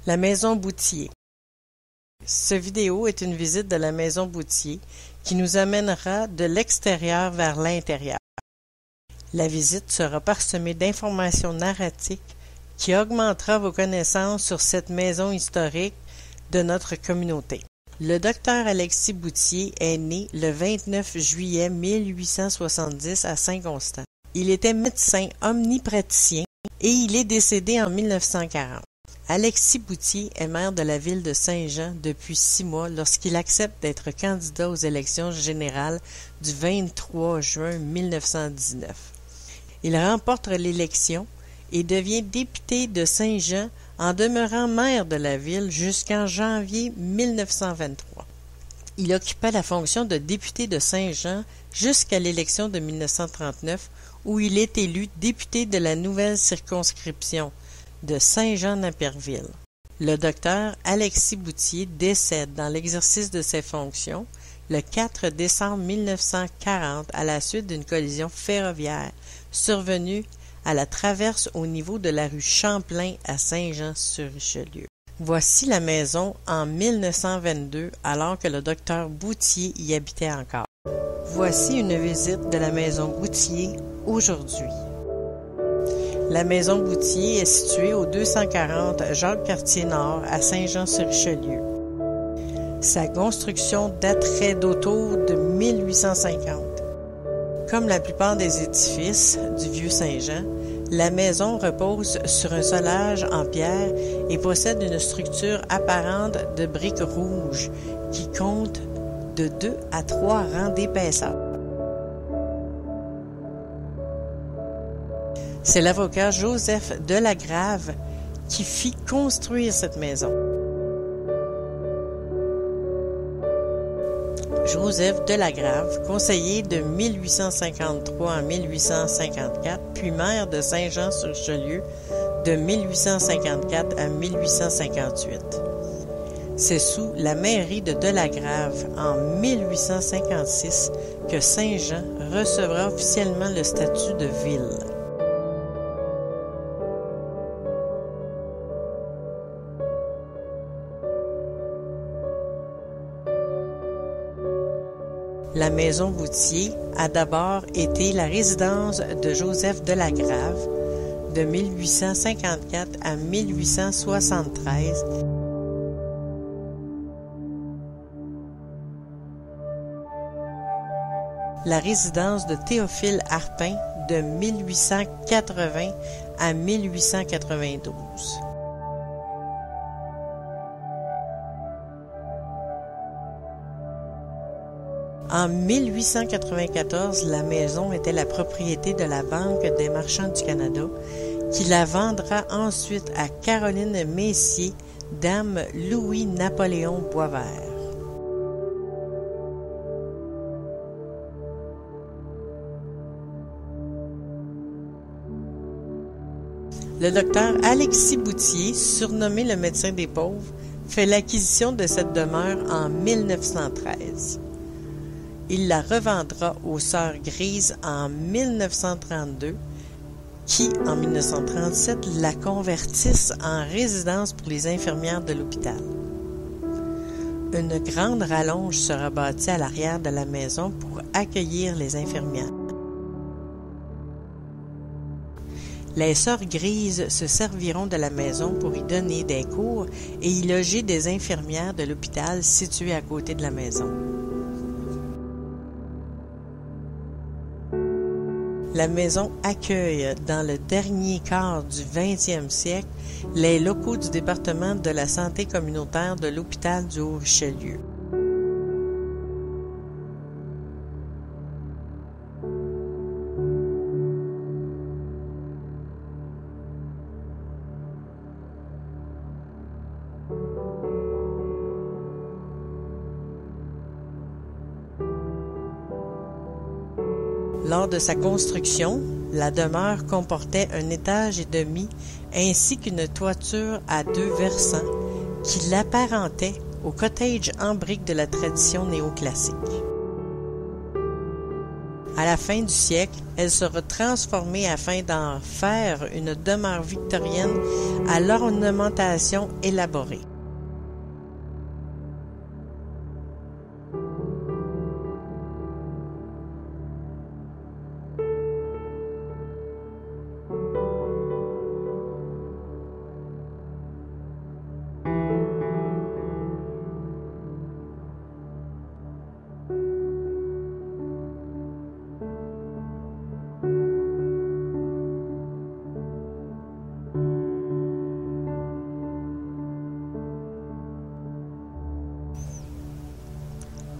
La maison Bouthier. Ce vidéo est une visite de la maison Bouthier qui nous amènera de l'extérieur vers l'intérieur. La visite sera parsemée d'informations narratiques qui augmentera vos connaissances sur cette maison historique de notre communauté. Le docteur Alexis Bouthier est né le 29 juillet 1870 à Saint-Constant. Il était médecin omnipraticien et il est décédé en 1940. Alexis Bouthier est maire de la ville de Saint-Jean depuis 6 mois lorsqu'il accepte d'être candidat aux élections générales du 23 juin 1919. Il remporte l'élection et devient député de Saint-Jean en demeurant maire de la ville jusqu'en janvier 1923. Il occupa la fonction de député de Saint-Jean jusqu'à l'élection de 1939 où il est élu député de la nouvelle circonscription de Saint-Jean-Naperville. Le docteur Alexis Bouthier décède dans l'exercice de ses fonctions le 4 décembre 1940 à la suite d'une collision ferroviaire survenue à la traverse au niveau de la rue Champlain à Saint-Jean-sur-Richelieu. Voici la maison en 1922 alors que le docteur Bouthier y habitait encore. Voici une visite de la maison Bouthier aujourd'hui. La maison Bouthier est située au 240 Jacques-Cartier-Nord à Saint-Jean-sur-Richelieu. Sa construction daterait d'autour de 1850. Comme la plupart des édifices du vieux Saint-Jean, la maison repose sur un solage en pierre et possède une structure apparente de briques rouges qui compte de 2 à 3 rangs d'épaisseur. C'est l'avocat Joseph Delagrave qui fit construire cette maison. Joseph Delagrave, conseiller de 1853 à 1854, puis maire de Saint-Jean-sur-Richelieu de 1854 à 1858. C'est sous la mairie de Delagrave en 1856 que Saint-Jean recevra officiellement le statut de ville. La maison Bouthier a d'abord été la résidence de Joseph Delagrave de 1854 à 1873. La résidence de Théophile Arpin de 1880 à 1892. En 1894, la maison était la propriété de la Banque des marchands du Canada, qui la vendra ensuite à Caroline Messier, dame Louis-Napoléon Boisvert. Le docteur Alexis Bouthier, surnommé le médecin des pauvres, fait l'acquisition de cette demeure en 1913. Il la revendra aux Sœurs Grises en 1932, qui, en 1937, la convertissent en résidence pour les infirmières de l'hôpital. Une grande rallonge sera bâtie à l'arrière de la maison pour accueillir les infirmières. Les Sœurs Grises se serviront de la maison pour y donner des cours et y loger des infirmières de l'hôpital situé à côté de la maison. La maison accueille, dans le dernier quart du 20e siècle, les locaux du département de la santé communautaire de l'hôpital du Haut-Richelieu. Lors de sa construction, la demeure comportait un étage et demi ainsi qu'une toiture à 2 versants qui l'apparentait au cottage en briques de la tradition néoclassique. À la fin du siècle, elle sera transformée afin d'en faire une demeure victorienne à l'ornementation élaborée.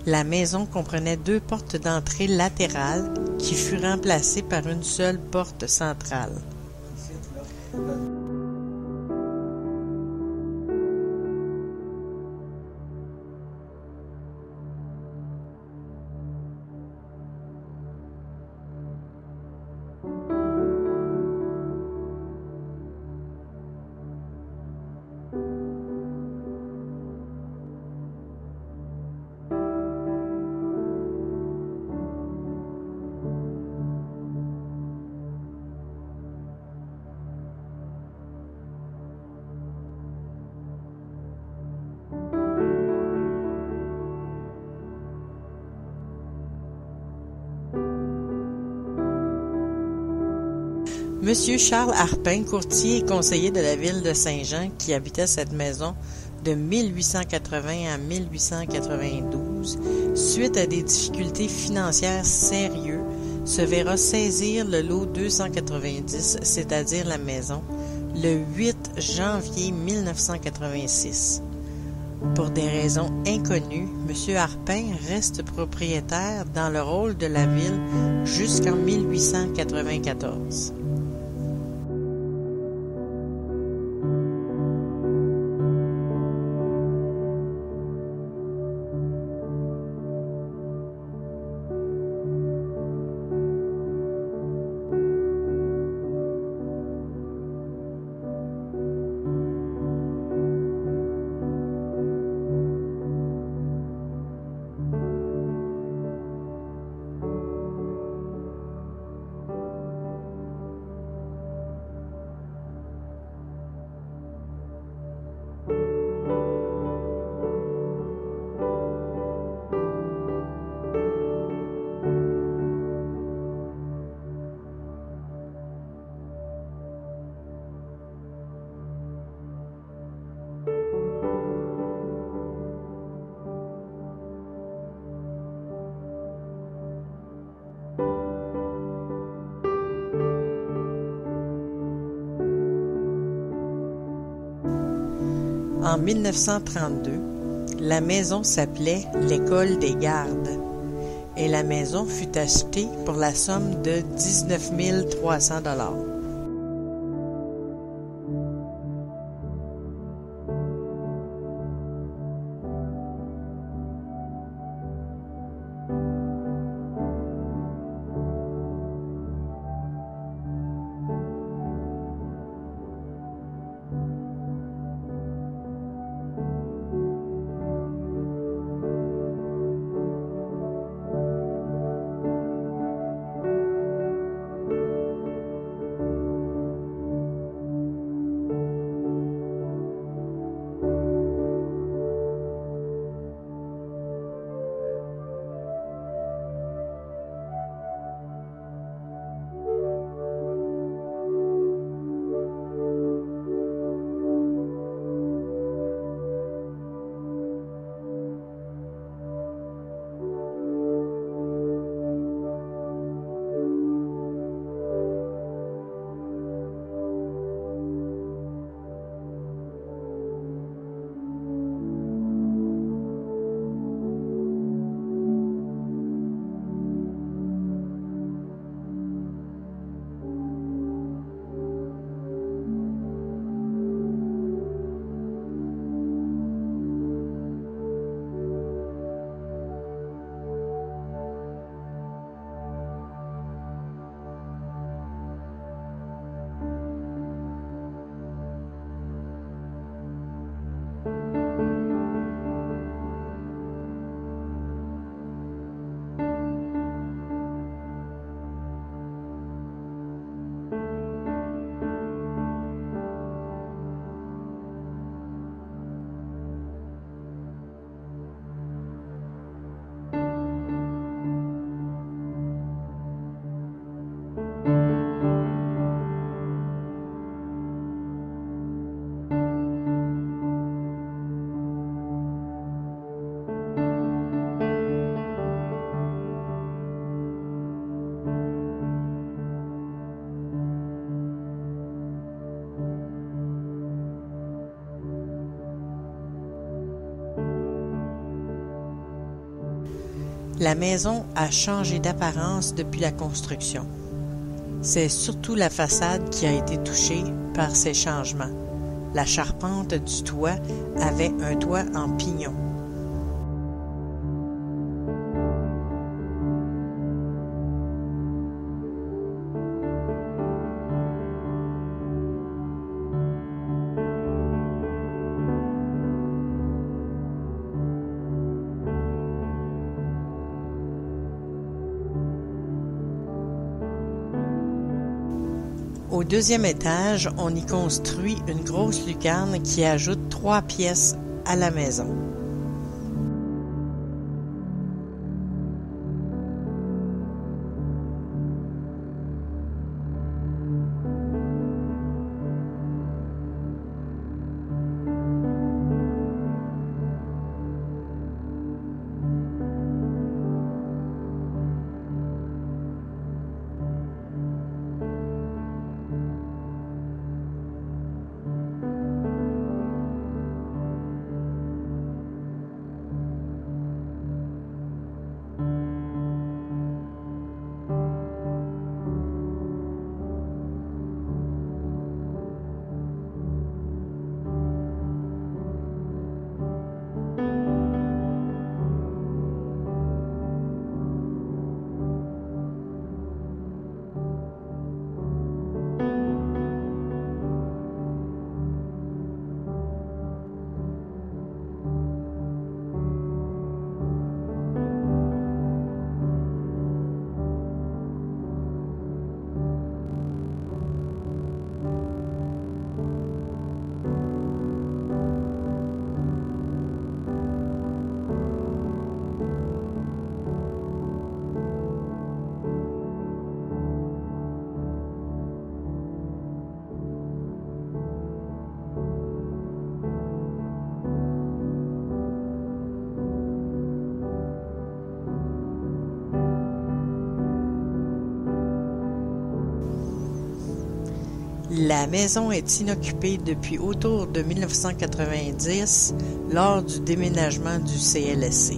La maison comprenait 2 portes d'entrée latérales qui furent remplacées par une seule porte centrale. Monsieur Charles Arpin, courtier et conseiller de la ville de Saint-Jean, qui habitait cette maison de 1880 à 1892, suite à des difficultés financières sérieuses, se verra saisir le lot 290, c'est-à-dire la maison, le 8 janvier 1986. Pour des raisons inconnues, M. Arpin reste propriétaire dans le rôle de la ville jusqu'en 1894. En 1932, la maison s'appelait l'École des gardes et la maison fut achetée pour la somme de 19 300 $. La maison a changé d'apparence depuis la construction. C'est surtout la façade qui a été touchée par ces changements. La charpente du toit avait un toit en pignon. Au deuxième étage, on y construit une grosse lucarne qui ajoute 3 pièces à la maison. La maison est inoccupée depuis autour de 1990 lors du déménagement du CLSC.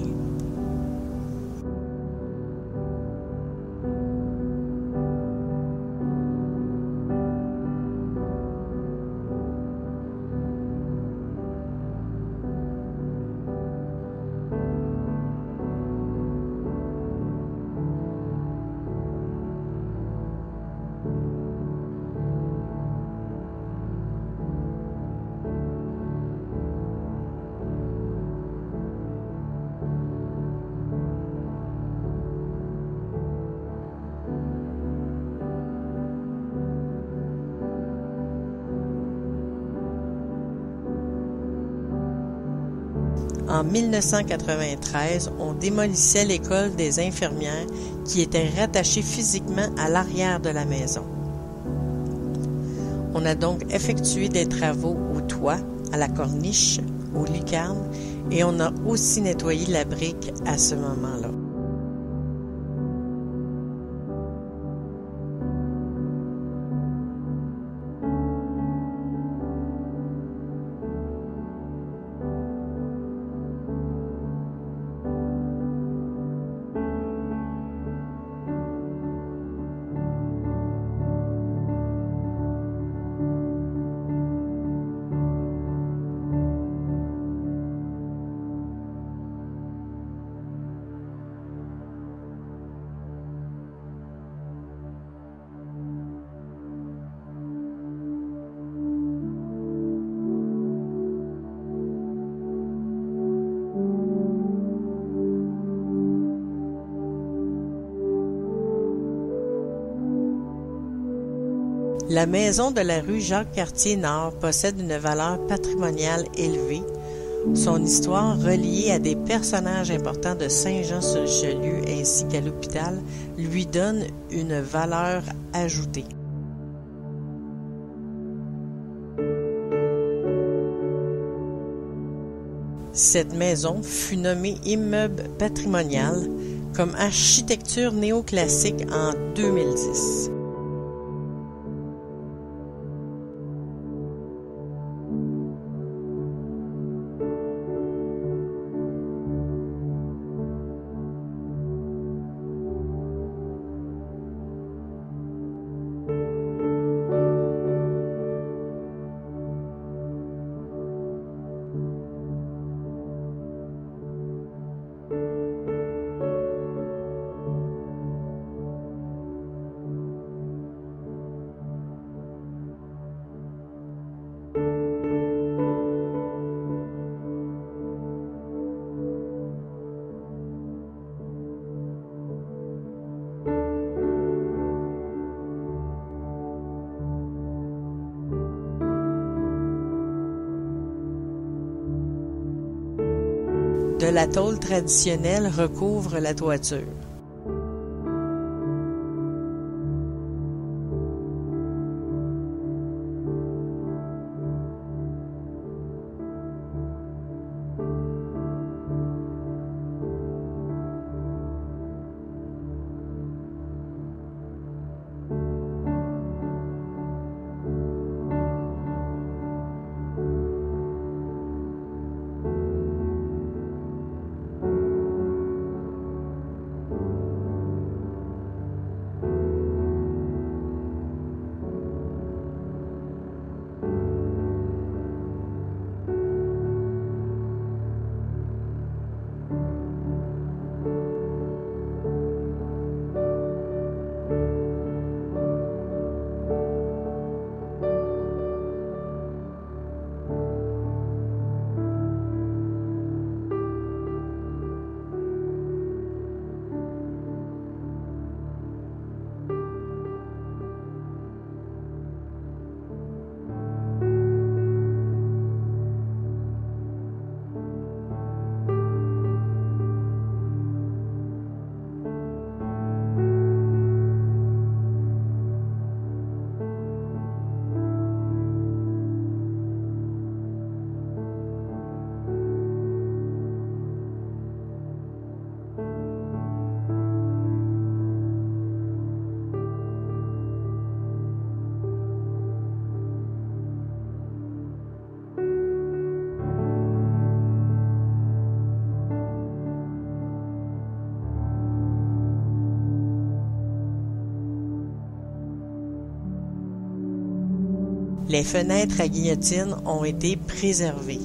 En 1993, on démolissait l'école des infirmières qui était rattachée physiquement à l'arrière de la maison. On a donc effectué des travaux au toit, à la corniche, aux lucarnes et on a aussi nettoyé la brique à ce moment-là. La maison de la rue Jacques-Cartier-Nord possède une valeur patrimoniale élevée. Son histoire, reliée à des personnages importants de Saint-Jean-sur-Richelieu ainsi qu'à l'hôpital, lui donne une valeur ajoutée. Cette maison fut nommée immeuble patrimonial comme architecture néoclassique en 2010. de la tôle traditionnelle recouvre la toiture. Les fenêtres à guillotine ont été préservées.